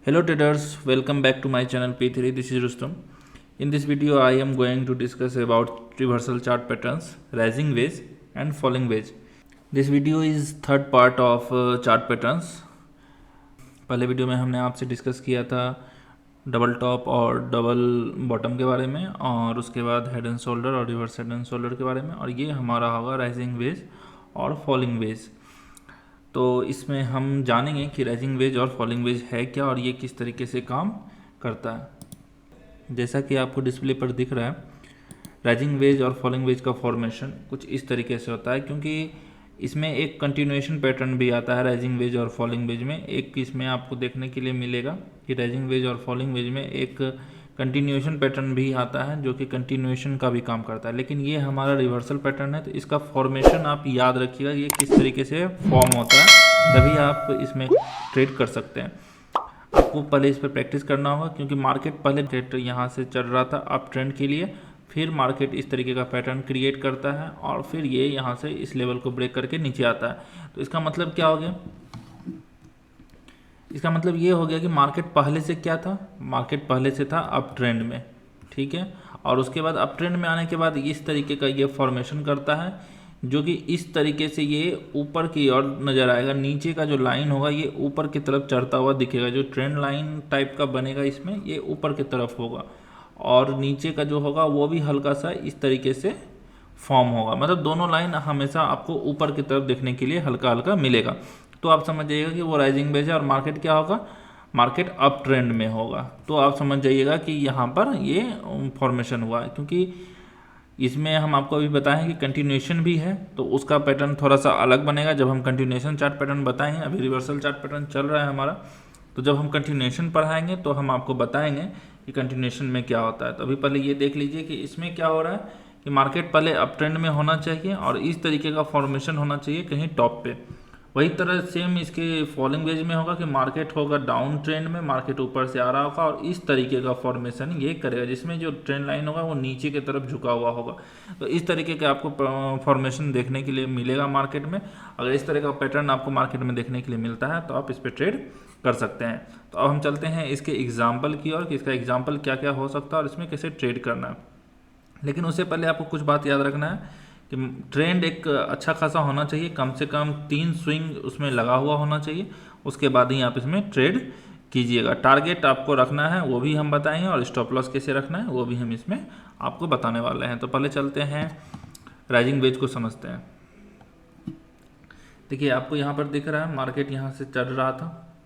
Hello traders, welcome back to my channel P3. This is Rustam. In this video I am going to discuss about reversal chart patterns, rising wedge and falling wedge. This video is third part of chart patterns. पहले video में हमने आपसे discuss किया था double top और double bottom के बारे में, और उसके बाद हेड एंड शोल्डर और रिवर्स हेड एंड शोल्डर के बारे में, और ये हमारा होगा राइजिंग वेज और फॉलिंग वेज। तो इसमें हम जानेंगे कि राइजिंग वेज और फॉलिंग वेज है क्या और ये किस तरीके से काम करता है। जैसा कि आपको डिस्प्ले पर दिख रहा है, राइजिंग वेज और फॉलिंग वेज का फॉर्मेशन कुछ इस तरीके से होता है, क्योंकि इसमें एक कंटिन्यूएशन पैटर्न भी आता है राइजिंग वेज और फॉलिंग वेज में। एक इसमें आपको देखने के लिए मिलेगा कि राइजिंग वेज और फॉलिंग वेज में एक कंटिन्यूएशन पैटर्न भी आता है जो कि कंटिन्यूएशन का भी काम करता है, लेकिन ये हमारा रिवर्सल पैटर्न है। तो इसका फॉर्मेशन आप याद रखिएगा, ये किस तरीके से फॉर्म होता है, तभी आप इसमें ट्रेड कर सकते हैं। आपको पहले इस पर प्रैक्टिस करना होगा, क्योंकि मार्केट पहले ट्रेड यहाँ से चल रहा था अप ट्रेंड के लिए, फिर मार्केट इस तरीके का पैटर्न क्रिएट करता है और फिर ये यहाँ से इस लेवल को ब्रेक करके नीचे आता है। तो इसका मतलब क्या हो गया? इसका मतलब ये हो गया कि मार्केट पहले से क्या था, मार्केट पहले से था अप ट्रेंड में, ठीक है। और उसके बाद अप ट्रेंड में आने के बाद इस तरीके का ये फॉर्मेशन करता है, जो कि इस तरीके से ये ऊपर की ओर नज़र आएगा। नीचे का जो लाइन होगा ये ऊपर की तरफ चढ़ता हुआ दिखेगा, जो ट्रेंड लाइन टाइप का बनेगा इसमें, ये ऊपर की तरफ होगा, और नीचे का जो होगा वो भी हल्का सा इस तरीके से फॉर्म होगा। मतलब दोनों लाइन हमेशा आपको ऊपर की तरफ देखने के लिए हल्का हल्का मिलेगा। तो आप समझ जाइएगा कि वो राइजिंग वेज है और मार्केट क्या होगा, मार्केट अप ट्रेंड में होगा। तो आप समझ जाइएगा कि यहाँ पर ये फॉर्मेशन हुआ है, क्योंकि इसमें हम आपको अभी बताएं कि कंटिन्यूएशन भी है, तो उसका पैटर्न थोड़ा सा अलग बनेगा जब हम कंटिन्यूएशन चार्ट पैटर्न बताएंगे। अभी रिवर्सल चार्ट पैटर्न चल रहा है हमारा, तो जब हम कंटिन्यूएशन पढ़ाएंगे तो हम आपको बताएंगे कि कंटिन्यूएशन में क्या होता है। तो अभी पहले ये देख लीजिए कि इसमें क्या हो रहा है कि मार्केट पहले अप ट्रेंड में होना चाहिए और इस तरीके का फॉर्मेशन होना चाहिए कहीं टॉप पे। वही तरह सेम इसके फॉलिंग वेज में होगा कि मार्केट होगा डाउन ट्रेंड में, मार्केट ऊपर से आ रहा होगा और इस तरीके का फॉर्मेशन ये करेगा, जिसमें जो ट्रेंड लाइन होगा वो नीचे की तरफ झुका हुआ होगा। तो इस तरीके का आपको फॉर्मेशन देखने के लिए मिलेगा मार्केट में। अगर इस तरह का पैटर्न आपको मार्केट में देखने के लिए मिलता है तो आप इस पर ट्रेड कर सकते हैं। तो अब हम चलते हैं इसके एग्जाम्पल की ओर कि इसका एग्जाम्पल क्या क्या हो सकता है और इसमें कैसे ट्रेड करना है। लेकिन उससे पहले आपको कुछ बात याद रखना है कि ट्रेंड एक अच्छा खासा होना चाहिए, कम से कम 3 स्विंग उसमें लगा हुआ होना चाहिए, उसके बाद ही आप इसमें ट्रेड कीजिएगा। टारगेट आपको रखना है वो भी हम बताएंगे, और स्टॉप लॉस कैसे रखना है वो भी हम इसमें आपको बताने वाले हैं। तो पहले चलते हैं राइजिंग वेज को समझते हैं। देखिए आपको यहाँ पर दिख रहा है मार्केट यहाँ से चढ़ रहा था,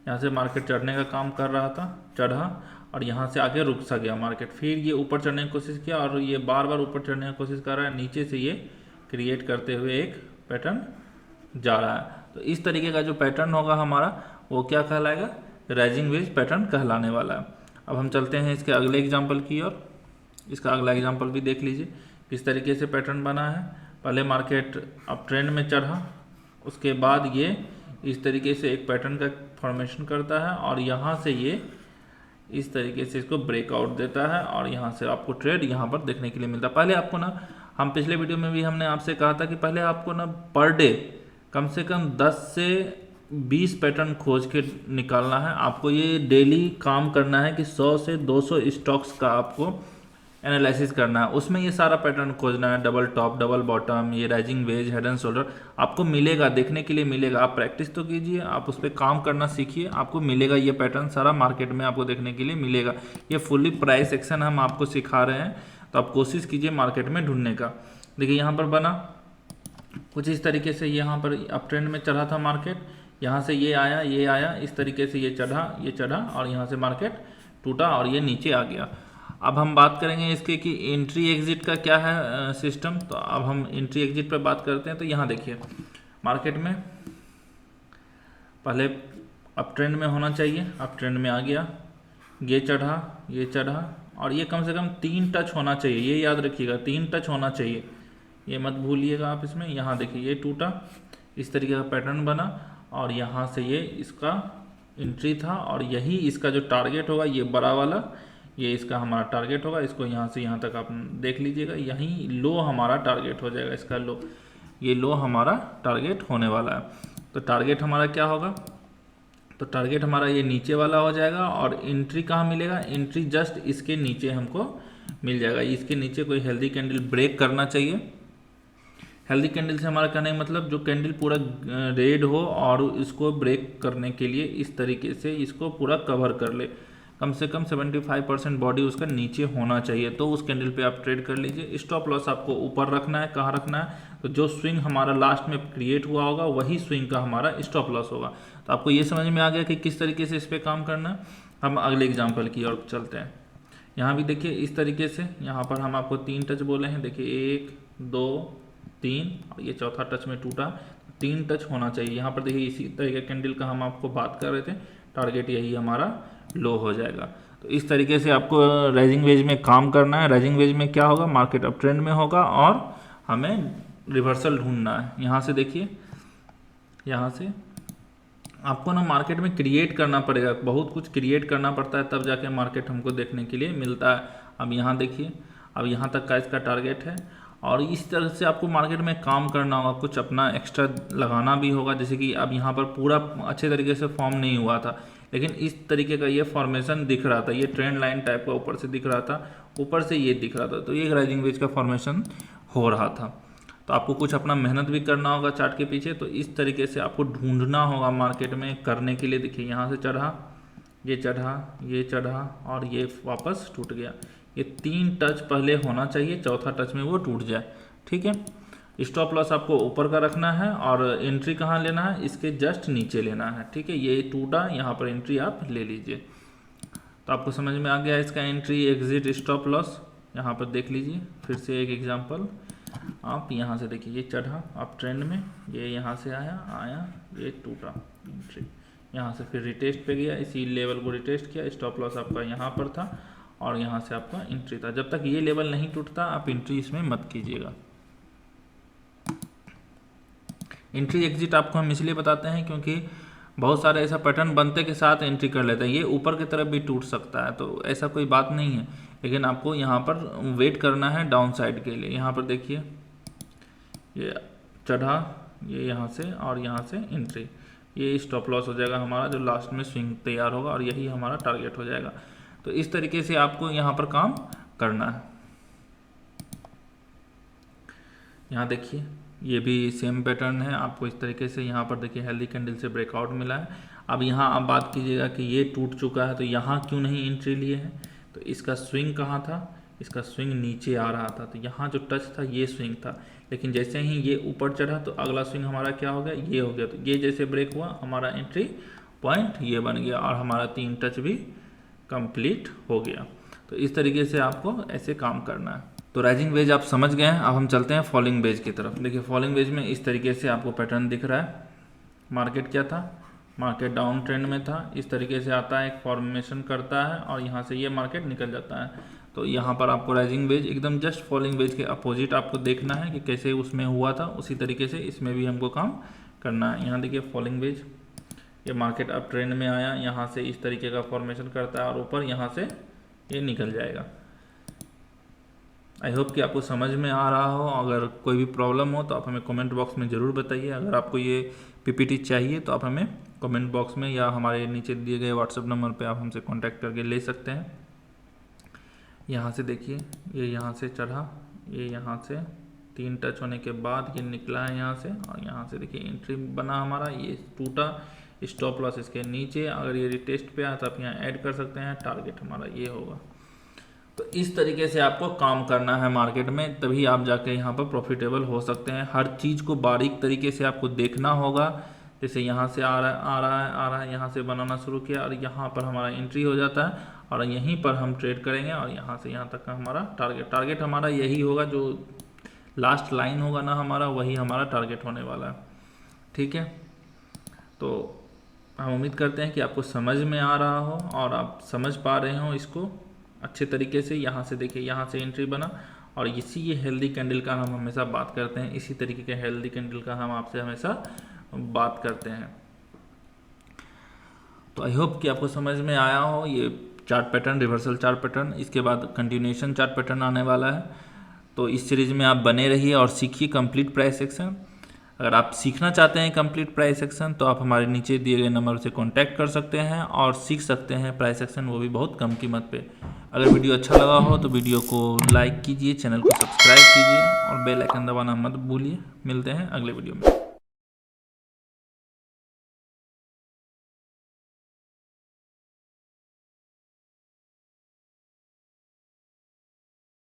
यहाँ से मार्केट चढ़ने का काम कर रहा था, चढ़ा और यहाँ से आगे रुक सा गया मार्केट, फिर ये ऊपर चढ़ने की कोशिश किया और ये बार बार ऊपर चढ़ने की कोशिश कर रहा है, नीचे से ये क्रिएट करते हुए एक पैटर्न जा रहा है। तो इस तरीके का जो पैटर्न होगा हमारा वो क्या कहलाएगा, राइजिंग वेज पैटर्न कहलाने वाला है। अब हम चलते हैं इसके अगले एग्जाम्पल की ओर। इसका अगला एग्जाम्पल भी देख लीजिए किस तरीके से पैटर्न बना है। पहले मार्केट अप ट्रेंड में चढ़ा, उसके बाद ये इस तरीके से एक पैटर्न का फॉर्मेशन करता है और यहाँ से ये इस तरीके से इसको ब्रेकआउट देता है और यहाँ से आपको ट्रेड यहाँ पर देखने के लिए मिलता है। पहले आपको ना, हम पिछले वीडियो में भी हमने आपसे कहा था कि पहले आपको ना पर डे कम से कम 10 से 20 पैटर्न खोज के निकालना है। आपको ये डेली काम करना है कि 100 से 200 स्टॉक्स का आपको एनालिसिस करना है, उसमें ये सारा पैटर्न खोजना है, डबल टॉप, डबल बॉटम, ये rising veg, head and shoulder आपको मिलेगा, देखने के लिए मिलेगा। आप प्रैक्टिस तो कीजिए, आप उस पर काम करना सीखिए, आपको मिलेगा ये पैटर्न सारा मार्केट में आपको देखने के लिए मिलेगा। ये फुल्ली प्राइस एक्शन हम आपको सिखा रहे हैं, तो आप कोशिश कीजिए मार्केट में ढूंढने का। देखिए यहाँ पर बना कुछ इस तरीके से, यहाँ पर अप ट्रेंड में चढ़ा था मार्केट, यहाँ से ये आया, इस तरीके से ये चढ़ा और यहाँ से मार्केट टूटा और ये नीचे आ गया। अब हम बात करेंगे इसके कि एंट्री एग्जिट का क्या है सिस्टम। तो अब हम एंट्री एग्जिट पर बात करते हैं। तो यहाँ देखिए मार्केट में पहले अप ट्रेंड में होना चाहिए, अप ट्रेंड में आ गया, ये चढ़ा और ये कम से कम 3 टच होना चाहिए, ये याद रखिएगा 3 टच होना चाहिए, ये मत भूलिएगा आप इसमें। यहाँ देखिए ये टूटा, इस तरीके का पैटर्न बना और यहाँ से ये इसका एंट्री था और यही इसका जो टारगेट होगा, ये बड़ा वाला, ये इसका हमारा टारगेट होगा। इसको यहाँ से यहाँ तक आप देख लीजिएगा, यहीं लो हमारा टारगेट हो जाएगा, इसका लो, ये लो हमारा टारगेट होने वाला है। तो टारगेट हमारा क्या होगा, तो टारगेट हमारा ये नीचे वाला हो जाएगा। और एंट्री कहाँ मिलेगा, एंट्री जस्ट इसके नीचे हमको मिल जाएगा। इसके नीचे कोई हेल्दी कैंडल ब्रेक करना चाहिए। हेल्दी कैंडल से हमारा कहने का मतलब जो कैंडल पूरा रेड हो और इसको ब्रेक करने के लिए इस तरीके से इसको पूरा कवर कर ले, कम से कम 75% बॉडी उसका नीचे होना चाहिए, तो उस कैंडल पे आप ट्रेड कर लीजिए। स्टॉप लॉस आपको ऊपर रखना है। कहाँ रखना है, तो जो स्विंग हमारा लास्ट में क्रिएट हुआ होगा वही स्विंग का हमारा स्टॉप लॉस होगा। तो आपको ये समझ में आ गया कि किस तरीके से इस पर काम करना है। हम अगले एग्जाम्पल की ओर चलते हैं। यहाँ भी देखिए इस तरीके से, यहाँ पर हम आपको 3 टच बोले हैं। देखिए 1 2 3 और ये चौथा टच में टूटा, 3 टच होना चाहिए। यहाँ पर देखिए इसी तरीके कैंडल का हम आपको बात कर रहे थे, टारगेट यही हमारा लो हो जाएगा। तो इस तरीके से आपको राइजिंग वेज में काम करना है। राइजिंग वेज में क्या होगा, मार्केट अप ट्रेंड में होगा और हमें रिवर्सल ढूंढना है। यहाँ से देखिए, यहाँ से आपको ना मार्केट में क्रिएट करना पड़ेगा, बहुत कुछ क्रिएट करना पड़ता है, तब जाके मार्केट हमको देखने के लिए मिलता है। अब यहाँ देखिए, अब यहाँ तक का इसका टारगेट है और इस तरह से आपको मार्केट में काम करना होगा, कुछ अपना एक्स्ट्रा लगाना भी होगा। जैसे कि अब यहाँ पर पूरा अच्छे तरीके से फॉर्म नहीं हुआ था, लेकिन इस तरीके का ये फॉर्मेशन दिख रहा था, ये ट्रेंड लाइन टाइप का ऊपर से दिख रहा था, ऊपर से ये दिख रहा था, तो ये राइजिंग वेज का फॉर्मेशन हो रहा था। तो आपको कुछ अपना मेहनत भी करना होगा चार्ट के पीछे। तो इस तरीके से आपको ढूंढना होगा मार्केट में करने के लिए। देखिए यहाँ से चढ़ा, ये चढ़ा, ये चढ़ा और ये वापस टूट गया। ये 3 टच पहले होना चाहिए, चौथा टच में वो टूट जाए। ठीक है, स्टॉप लॉस आपको ऊपर का रखना है और एंट्री कहाँ लेना है, इसके जस्ट नीचे लेना है। ठीक है, ये टूटा, यहाँ पर एंट्री आप ले लीजिए। तो आपको समझ में आ गया इसका एंट्री, एग्जिट, स्टॉप लॉस। यहाँ पर देख लीजिए फिर से एक एग्जांपल। आप यहाँ से देखिए, ये चढ़ा आप ट्रेंड में, ये यहाँ से आया, ये टूटा, एंट्री यहाँ से फिर रिटेस्ट पे गया, इसी लेवल को रिटेस्ट किया, स्टॉप लॉस आपका यहाँ पर था और यहाँ से आपका एंट्री था। जब तक ये लेवल नहीं टूटता आप एंट्री इसमें मत कीजिएगा। एंट्री एग्जिट आपको हम इसलिए बताते हैं क्योंकि बहुत सारे ऐसा पैटर्न बनते के साथ एंट्री कर लेते हैं। ये ऊपर की तरफ भी टूट सकता है, तो ऐसा कोई बात नहीं है, लेकिन आपको यहाँ पर वेट करना है डाउन साइड के लिए। यहाँ पर देखिए ये चढ़ा, ये यहाँ से और यहाँ से एंट्री, ये स्टॉप लॉस हो जाएगा हमारा, जो लास्ट में स्विंग तैयार होगा और यही हमारा टारगेट हो जाएगा। तो इस तरीके से आपको यहाँ पर काम करना है। यहाँ देखिए ये भी सेम पैटर्न है, आपको इस तरीके से यहाँ पर देखिए हेल्दी कैंडल से ब्रेकआउट मिला है। अब यहाँ आप बात कीजिएगा कि ये टूट चुका है तो यहाँ क्यों नहीं एंट्री लिए है, तो इसका स्विंग कहाँ था, इसका स्विंग नीचे आ रहा था, तो यहाँ जो टच था ये स्विंग था, लेकिन जैसे ही ये ऊपर चढ़ा तो अगला स्विंग हमारा क्या हो गया, ये हो गया। तो ये जैसे ब्रेक हुआ हमारा एंट्री पॉइंट ये बन गया और हमारा 3 टच भी कंप्लीट हो गया। तो इस तरीके से आपको ऐसे काम करना है। तो राइजिंग वेज आप समझ गए हैं, अब हम चलते हैं फॉलिंग वेज की तरफ। देखिए फॉलिंग वेज में इस तरीके से आपको पैटर्न दिख रहा है। मार्केट क्या था, मार्केट डाउन ट्रेंड में था, इस तरीके से आता है, एक फॉर्मेशन करता है और यहाँ से ये मार्केट निकल जाता है। तो यहाँ पर आपको राइजिंग वेज एकदम जस्ट फॉलिंग वेज के अपोजिट आपको देखना है कि कैसे उसमें हुआ था, उसी तरीके से इसमें भी हमको काम करना है। यहाँ देखिए फॉलिंग वेज, ये मार्केट अप ट्रेंड में आया, यहाँ से इस तरीके का फॉर्मेशन करता है और ऊपर यहाँ से ये निकल जाएगा। आई होप कि आपको समझ में आ रहा हो। अगर कोई भी प्रॉब्लम हो तो आप हमें कमेंट बॉक्स में ज़रूर बताइए। अगर आपको ये पीपीटी चाहिए तो आप हमें कमेंट बॉक्स में या हमारे नीचे दिए गए व्हाट्सएप नंबर पे आप हमसे कांटेक्ट करके ले सकते हैं। यहाँ से देखिए ये यहाँ से चढ़ा, ये यहाँ से 3 टच होने के बाद ये निकला है यहाँ से और यहाँ से देखिए एंट्री बना हमारा, ये टूटा, स्टॉप लॉस इसके नीचे। अगर ये रिटेस्ट पे आया तो आप यहाँ ऐड कर सकते हैं, टारगेट हमारा ये होगा। तो इस तरीके से आपको काम करना है मार्केट में, तभी आप जाके यहाँ पर प्रॉफिटेबल हो सकते हैं। हर चीज़ को बारीक तरीके से आपको देखना होगा। जैसे यहाँ से आ रहा है, यहाँ से बनाना शुरू किया और यहाँ पर हमारा एंट्री हो जाता है और यहीं पर हम ट्रेड करेंगे और यहाँ से यहाँ तक का हमारा टारगेट हमारा यही होगा, जो लास्ट लाइन होगा ना हमारा, वही हमारा टारगेट होने वाला है। ठीक है, तो हम उम्मीद करते हैं कि आपको समझ में आ रहा हो और आप समझ पा रहे हो इसको अच्छे तरीके से। यहाँ से देखिए यहाँ से एंट्री बना और इसी ये हेल्दी कैंडल का हम हमेशा बात करते हैं, इसी तरीके के हेल्दी कैंडल का हम आपसे हमेशा बात करते हैं। तो आई होप कि आपको समझ में आया हो। ये chart pattern, reversal chart pattern, इसके बाद कंटिन्यूएशन चार्ट पैटर्न आने वाला है। तो इस सीरीज में आप बने रहिए और सीखिए कंप्लीट प्राइस एक्शन। अगर आप सीखना चाहते हैं कंप्लीट प्राइस एक्शन तो आप हमारे नीचे दिए गए नंबर से कांटेक्ट कर सकते हैं और सीख सकते हैं प्राइस एक्शन, वो भी बहुत कम कीमत पे। अगर वीडियो अच्छा लगा हो तो वीडियो को लाइक कीजिए, चैनल को सब्सक्राइब कीजिए और बेल आइकन दबाना मत भूलिए। मिलते हैं अगले वीडियो में।